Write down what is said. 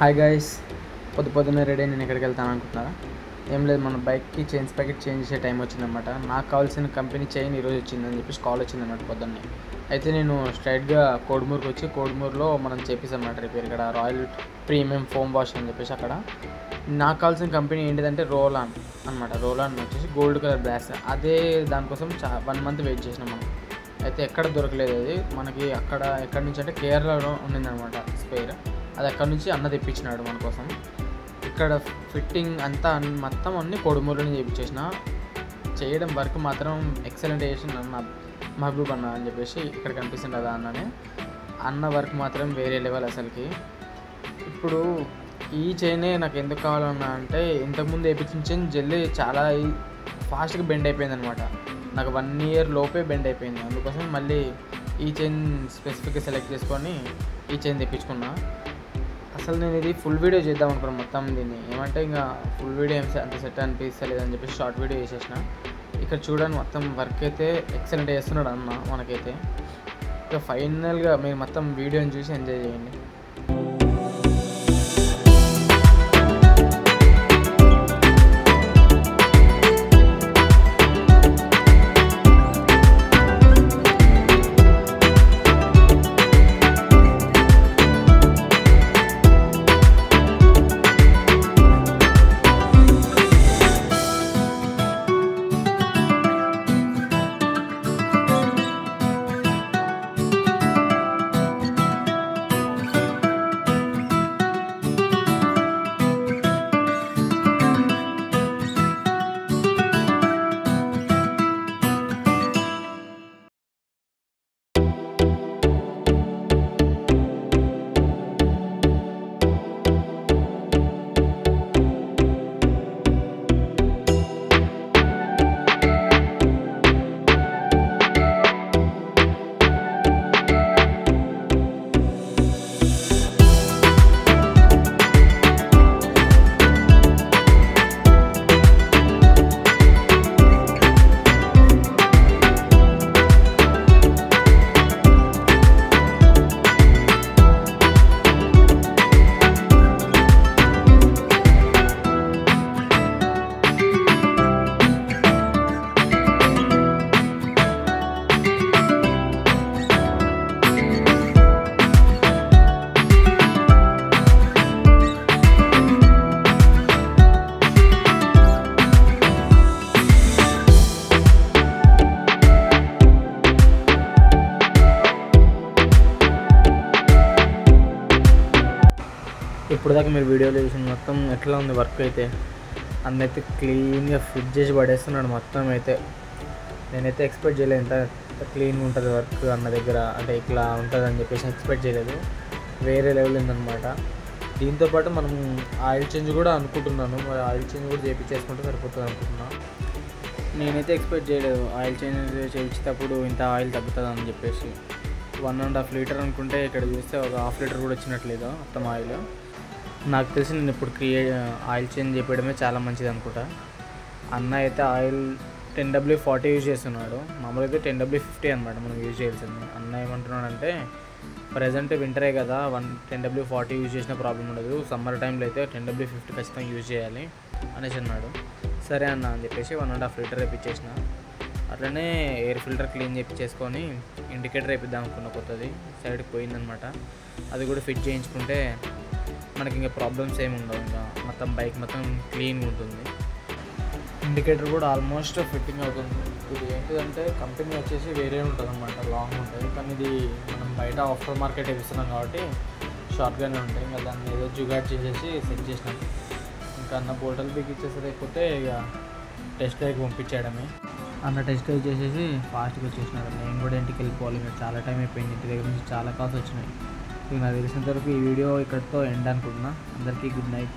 Hi guys, పొద్దున్నే ready. నేను ఎక్కడికి వెళ్తాను అనుకుంటున్నారా? ఏం లేదు, మన బైక్కి చైన్స్ ప్యాకెట్ చేంజ్ చేసే టైం వచ్చిందనమాట. నాకు కావాల్సిన కంపెనీ చైన్ ఈరోజు వచ్చిందని చెప్పేసి కాల్ వచ్చిందన్నమాట పొద్దున్నే. అయితే నేను స్ట్రైట్గా కోడుమూరుకి వచ్చి కోడుమూరులో మనం చేపిస్తామన్నమాట రిపేర్. ఇక్కడ రాయల్ ప్రీమియం ఫోమ్ వాష్ అని చెప్పేసి అక్కడ నాకు కావాల్సిన కంపెనీ ఏంటిదంటే రోలాన్ అనమాట. రోలాన్ వచ్చేసి గోల్డ్ కలర్ బ్రాస్. అదే దానికోసం 1 మంత్ వెయిట్ చేసినాం మనం. అయితే ఎక్కడ దొరకలేదు అది మనకి. ఎక్కడి నుంచి అంటే కేరళలో ఉండిందనమాట స్పేర్. అది అక్కడ నుంచి అన్న తెప్పించినాడు మన కోసం. ఇక్కడ ఫిట్టింగ్ అంతా మొత్తం అన్ని కోడుమూరులోనే చేయించేసిన. చేయడం వర్క్ మాత్రం ఎక్సలెంట్ చేసిన అన్న మహబూబ్ అన్న అని చెప్పేసి ఇక్కడ కనిపిస్తుంది కదా అన్ననే. అన్న వర్క్ మాత్రం వేరే లెవెల్ అసలుకి. ఇప్పుడు ఈ చైనే నాకు ఎందుకు కావాలన్నా అంటే ఇంతకుముందు వేయించిన చైన్ జల్దీ చాలా ఫాస్ట్గా బెండ్ అయిపోయింది అనమాట. నాకు 1 ఇయర్ లోపే బెండ్ అయిపోయింది. అందుకోసం మళ్ళీ ఈ చైన్ స్పెసిఫిక్గా సెలెక్ట్ చేసుకొని ఈ చైన్ తెప్పించుకున్నా. అసలు నేను ఇది ఫుల్ వీడియో చేద్దాం అనుకున్నాను మొత్తం దీన్ని. ఏమంటే ఇంకా ఫుల్ వీడియో అంత సెట్ అనిపిస్తలేదు అని చెప్పేసి షార్ట్ వీడియో చేసేసిన. ఇక్కడ చూడండి మొత్తం వర్క్ అయితే ఎక్సలెంట్ చేస్తున్నాడు అన్న మనకైతే. ఇక ఫైనల్గా మీరు మొత్తం వీడియోని చూసి ఎంజాయ్ చేయండి. ఇప్పుడు దాకా మీరు వీడియోలో చూసిన మొత్తం ఎట్లా ఉంది వర్క్ అయితే. అన్నైతే క్లీన్గా ఫిట్ చేసి పడేస్తున్నాడు మొత్తం అయితే. నేనైతే ఎక్స్పెక్ట్ చేయలేదు ఎంత క్లీన్గా ఉంటుంది వర్క్ అన్న దగ్గర, అంటే ఇట్లా ఉంటుంది అని చెప్పేసి ఎక్స్పెక్ట్ చేయలేదు. వేరే లెవెల్ ఉందన్నమాట. దీంతోపాటు మనం ఆయిల్ చేంజ్ కూడా అనుకుంటున్నాను. మరి ఆయిల్ చేంజ్ కూడా చేయించేసుకుంటే సరిపోతుంది అనుకుంటున్నాను. నేనైతే ఎక్స్పెక్ట్ చేయలేదు ఆయిల్ చేంజ్ చేయించేటప్పుడు ఇంత ఆయిల్ తగ్గుతుంది అని చెప్పేసి. 1.5 లీటర్ అనుకుంటే ఇక్కడ చూస్తే ఒక 1/2 లీటర్ కూడా వచ్చినట్లేదు మొత్తం ఆయిల్. నాకు తెలిసి నేను ఇప్పుడు ఆయిల్ చేంజ్ చేయడమే చాలా మంచిది అనుకుంటా. అన్న అయితే ఆయిల్ 10W40 యూజ్ చేస్తున్నాడు. మామూలుగా అయితే 10W50 అనమాట మనం యూజ్ చేయాల్సింది. అన్న ఏమంటున్నాడంటే ప్రజెంట్ వింటరే కదా 10W40 యూజ్ చేసిన ప్రాబ్లం ఉండదు, సమ్మర్ టైంలో అయితే 10W50 ఖచ్చితంగా యూజ్ చేయాలి అనేసి అన్నాడు. సరే అన్న అని చెప్పేసి 1.5 లీటర్ వేయించేసిన. అట్లనే ఎయిర్ ఫిల్టర్ క్లీన్ చేయించేసుకొని ఇండికేటర్ వేయిద్దాం అనుకున్న కొత్తది సైడ్కి పోయిందనమాట. అది కూడా ఫిట్ చేయించుకుంటే మనకి ఇంకా ప్రాబ్లమ్స్ ఏమి ఉండవు. ఇంకా మొత్తం బైక్ మొత్తం క్లీన్గా ఉంటుంది. ఇండికేటర్ కూడా ఆల్మోస్ట్ ఫిట్టింగ్ అవుతుంది. ఇది ఏంటిదంటే కంపెనీ వచ్చేసి వేరే ఉంటుంది అనమాట, లాంగ్ ఉంటుంది. కానీ ఇది మనం బయట ఆఫ్టర్ మార్కెట్ వేపిస్తున్నాం కాబట్టి షార్ట్గానే ఉంటాయి. ఇంకా దాన్ని ఏదో జుగాడ్ చేసేసి సెట్ చేసినాం. ఇంకా అన్న బోటల్ బిగ్ ఇచ్చేసి లేకపోతే ఇక టెస్ట్ డ్రైవ్కి పంపించేయడమే. అన్న టెస్ట్ డ్రైవ్ చేసేసి ఫాస్ట్గా వచ్చేసినాడు. నేను కూడా ఇంటికి వెళ్ళిపోవాలి. ఇంకా చాలా టైం అయిపోయింది. ఇంటి దగ్గర నుంచి చాలా కాల్స్ వచ్చినాయి. నాకు తెలిసినంత వరకు ఈ వీడియో ఇక్కడితో ఎండ్ అనుకుంటున్నా. అందరికీ గుడ్ నైట్.